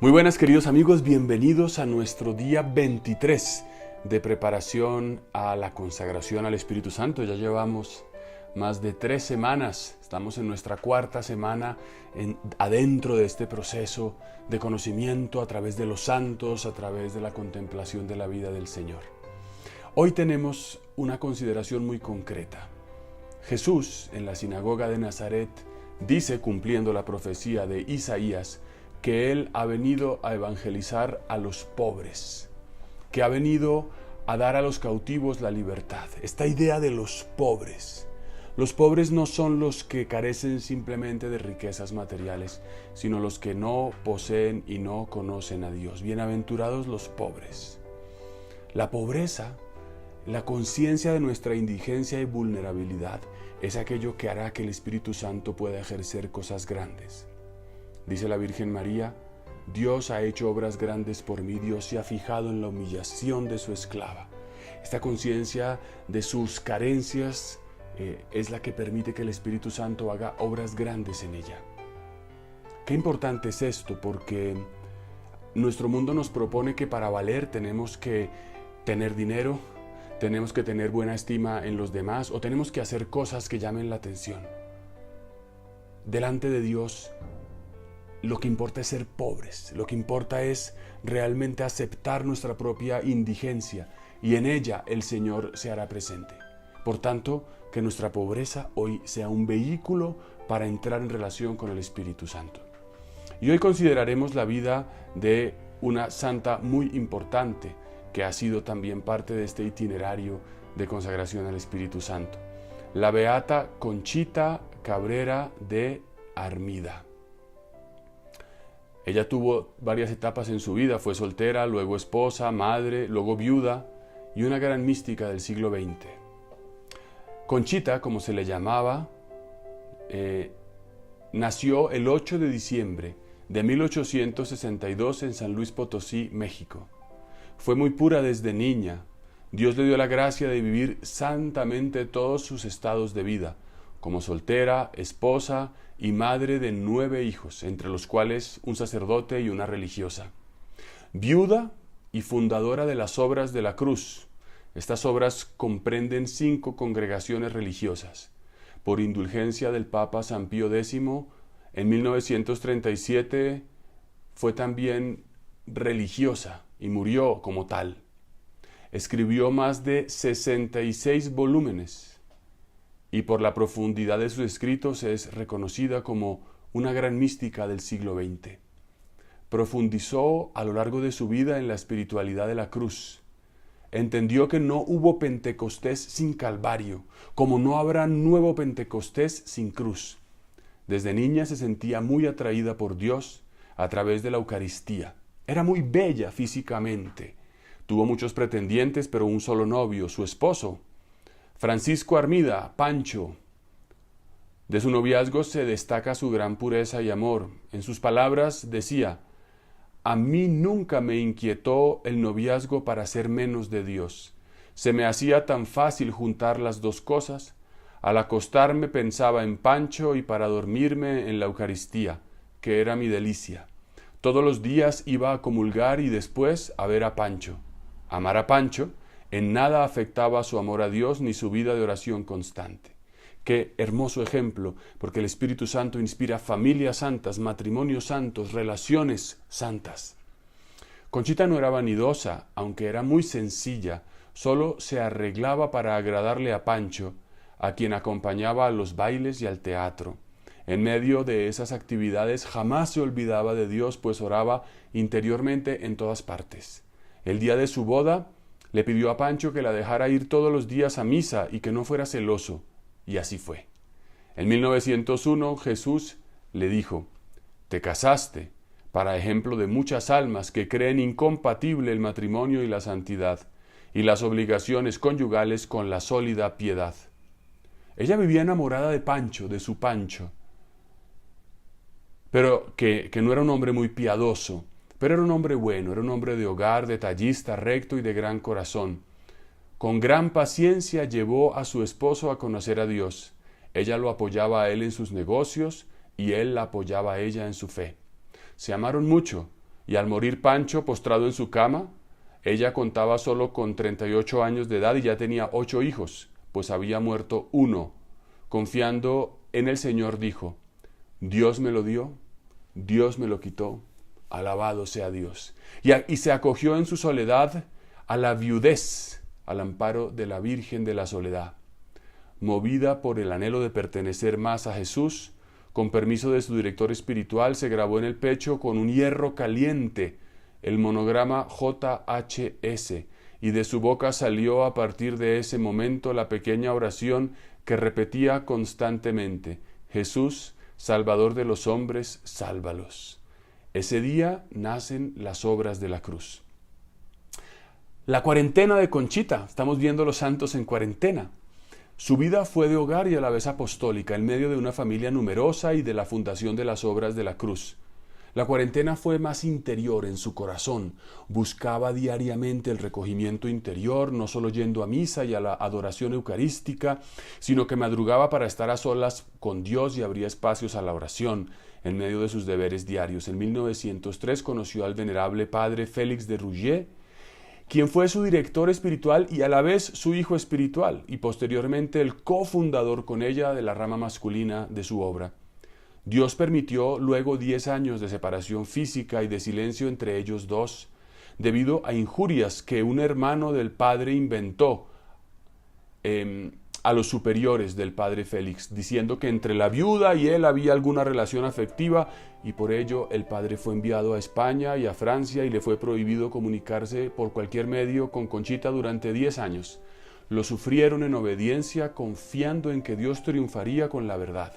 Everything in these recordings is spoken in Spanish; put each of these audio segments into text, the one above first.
Muy buenas, queridos amigos, bienvenidos a nuestro día 23 de preparación a la consagración al Espíritu Santo. Ya llevamos más de 3 semanas, estamos en nuestra cuarta semana adentro de este proceso de conocimiento a través de los santos, a través de la contemplación de la vida del Señor. Hoy tenemos una consideración muy concreta. Jesús, en la sinagoga de Nazaret, dice, cumpliendo la profecía de Isaías, que Él ha venido a evangelizar a los pobres, que ha venido a dar a los cautivos la libertad. Esta idea de los pobres. Los pobres no son los que carecen simplemente de riquezas materiales, sino los que no poseen y no conocen a Dios. Bienaventurados los pobres. La pobreza, la conciencia de nuestra indigencia y vulnerabilidad, es aquello que hará que el Espíritu Santo pueda ejercer cosas grandes. Dice la Virgen María, Dios ha hecho obras grandes por mí, Dios se ha fijado en la humillación de su esclava. Esta conciencia de sus carencias es la que permite que el Espíritu Santo haga obras grandes en ella. Qué importante es esto, porque nuestro mundo nos propone que para valer tenemos que tener dinero, tenemos que tener buena estima en los demás o tenemos que hacer cosas que llamen la atención. Delante de Dios, lo que importa es ser pobres, lo que importa es realmente aceptar nuestra propia indigencia y en ella el Señor se hará presente. Por tanto, que nuestra pobreza hoy sea un vehículo para entrar en relación con el Espíritu Santo. Y hoy consideraremos la vida de una santa muy importante que ha sido también parte de este itinerario de consagración al Espíritu Santo, la beata Conchita Cabrera de Armida. Ella tuvo varias etapas en su vida, fue soltera, luego esposa, madre, luego viuda y una gran mística del siglo XX. Conchita, como se le llamaba, nació el 8 de diciembre de 1862 en San Luis Potosí, México. Fue muy pura desde niña. Dios le dio la gracia de vivir santamente todos sus estados de vida, como soltera, esposa y madre de 9 hijos, entre los cuales un sacerdote y una religiosa. Viuda y fundadora de las Obras de la Cruz. Estas obras comprenden 5 congregaciones religiosas. Por indulgencia del Papa San Pío X, en 1937 fue también religiosa y murió como tal. Escribió más de 66 volúmenes. Y por la profundidad de sus escritos es reconocida como una gran mística del siglo XX. Profundizó a lo largo de su vida en la espiritualidad de la cruz. Entendió que no hubo Pentecostés sin Calvario, como no habrá nuevo Pentecostés sin cruz. Desde niña se sentía muy atraída por Dios a través de la Eucaristía. Era muy bella físicamente. Tuvo muchos pretendientes, pero un solo novio, su esposo, Francisco Armida, Pancho. De su noviazgo se destaca su gran pureza y amor. En sus palabras decía, a mí nunca me inquietó el noviazgo para ser menos de Dios. Se me hacía tan fácil juntar las dos cosas. Al acostarme pensaba en Pancho y para dormirme en la Eucaristía, que era mi delicia. Todos los días iba a comulgar y después a ver a Pancho. Amar a Pancho en nada afectaba su amor a Dios ni su vida de oración constante. Qué hermoso ejemplo, porque el Espíritu Santo inspira familias santas, matrimonios santos, relaciones santas. Conchita no era vanidosa, aunque era muy sencilla, solo se arreglaba para agradarle a Pancho, a quien acompañaba a los bailes y al teatro. En medio de esas actividades jamás se olvidaba de Dios, pues oraba interiormente en todas partes. El día de su boda, le pidió a Pancho que la dejara ir todos los días a misa y que no fuera celoso, y así fue. En 1901 Jesús le dijo, te casaste, para ejemplo de muchas almas que creen incompatible el matrimonio y la santidad, y las obligaciones conyugales con la sólida piedad. Ella vivía enamorada de Pancho, de su Pancho, pero que no era un hombre muy piadoso, pero era un hombre bueno, era un hombre de hogar, detallista, recto y de gran corazón. Con gran paciencia llevó a su esposo a conocer a Dios. Ella lo apoyaba a él en sus negocios y él la apoyaba a ella en su fe. Se amaron mucho, y al morir Pancho postrado en su cama, ella contaba solo con 38 años de edad y ya tenía 8 hijos, pues había muerto uno. Confiando en el Señor dijo: Dios me lo dio, Dios me lo quitó, alabado sea Dios. Y se acogió en su soledad a la viudez, al amparo de la Virgen de la Soledad. Movida por el anhelo de pertenecer más a Jesús, con permiso de su director espiritual, se grabó en el pecho con un hierro caliente el monograma JHS, y de su boca salió a partir de ese momento la pequeña oración que repetía constantemente: Jesús, Salvador de los hombres, sálvalos. Ese día nacen las obras de la cruz. La cuarentena de Conchita, estamos viendo los santos en cuarentena. Su vida fue de hogar y a la vez apostólica, en medio de una familia numerosa y de la fundación de las obras de la cruz. La cuarentena fue más interior en su corazón. Buscaba diariamente el recogimiento interior, no solo yendo a misa y a la adoración eucarística, sino que madrugaba para estar a solas con Dios y abría espacios a la oración en medio de sus deberes diarios. En 1903 conoció al venerable padre Félix de Rouget, quien fue su director espiritual y a la vez su hijo espiritual, y posteriormente el cofundador con ella de la rama masculina de su obra. Dios permitió luego 10 años de separación física y de silencio entre ellos dos, debido a injurias que un hermano del padre inventó a los superiores del padre Félix, diciendo que entre la viuda y él había alguna relación afectiva, y por ello el padre fue enviado a España y a Francia y le fue prohibido comunicarse por cualquier medio con Conchita durante 10 años. Lo sufrieron en obediencia, confiando en que Dios triunfaría con la verdad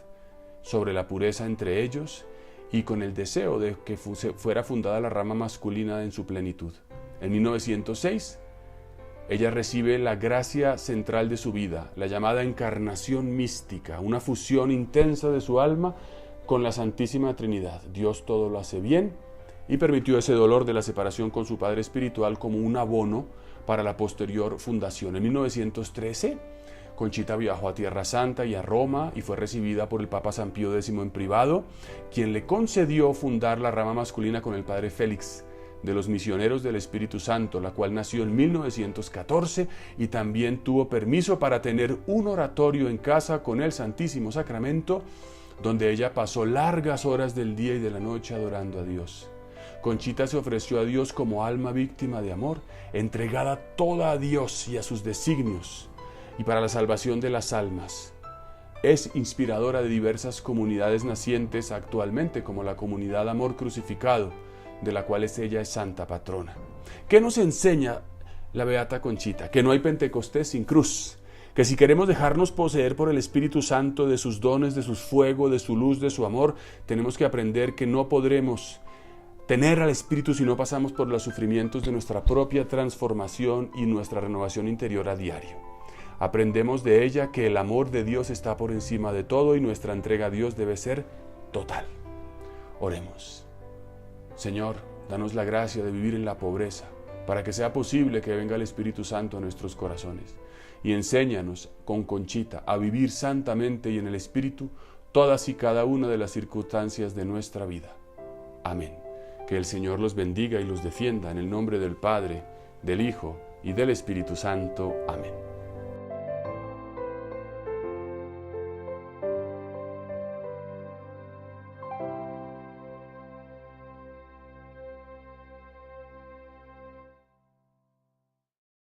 sobre la pureza entre ellos y con el deseo de que fuera fundada la rama masculina en su plenitud. En 1906, ella recibe la gracia central de su vida, la llamada encarnación mística, una fusión intensa de su alma con la Santísima Trinidad. Dios todo lo hace bien y permitió ese dolor de la separación con su padre espiritual como un abono para la posterior fundación. En 1913, Conchita viajó a Tierra Santa y a Roma y fue recibida por el Papa San Pío X en privado, quien le concedió fundar la rama masculina con el padre Félix de los Misioneros del Espíritu Santo, la cual nació en 1914 y también tuvo permiso para tener un oratorio en casa con el Santísimo Sacramento, donde ella pasó largas horas del día y de la noche adorando a Dios. Conchita se ofreció a Dios como alma víctima de amor, entregada toda a Dios y a sus designios, y para la salvación de las almas. Es inspiradora de diversas comunidades nacientes actualmente, como la comunidad Amor Crucificado, de la cual ella es santa patrona. ¿Qué nos enseña la Beata Conchita? Que no hay Pentecostés sin cruz, que si queremos dejarnos poseer por el Espíritu Santo, de sus dones, de su fuego, de su luz, de su amor, tenemos que aprender que no podremos tener al Espíritu si no pasamos por los sufrimientos de nuestra propia transformación y nuestra renovación interior a diario. Aprendemos de ella que el amor de Dios está por encima de todo y nuestra entrega a Dios debe ser total. Oremos. Señor, danos la gracia de vivir en la pobreza, para que sea posible que venga el Espíritu Santo a nuestros corazones. Y enséñanos con Conchita a vivir santamente y en el Espíritu todas y cada una de las circunstancias de nuestra vida. Amén. Que el Señor los bendiga y los defienda en el nombre del Padre, del Hijo y del Espíritu Santo. Amén.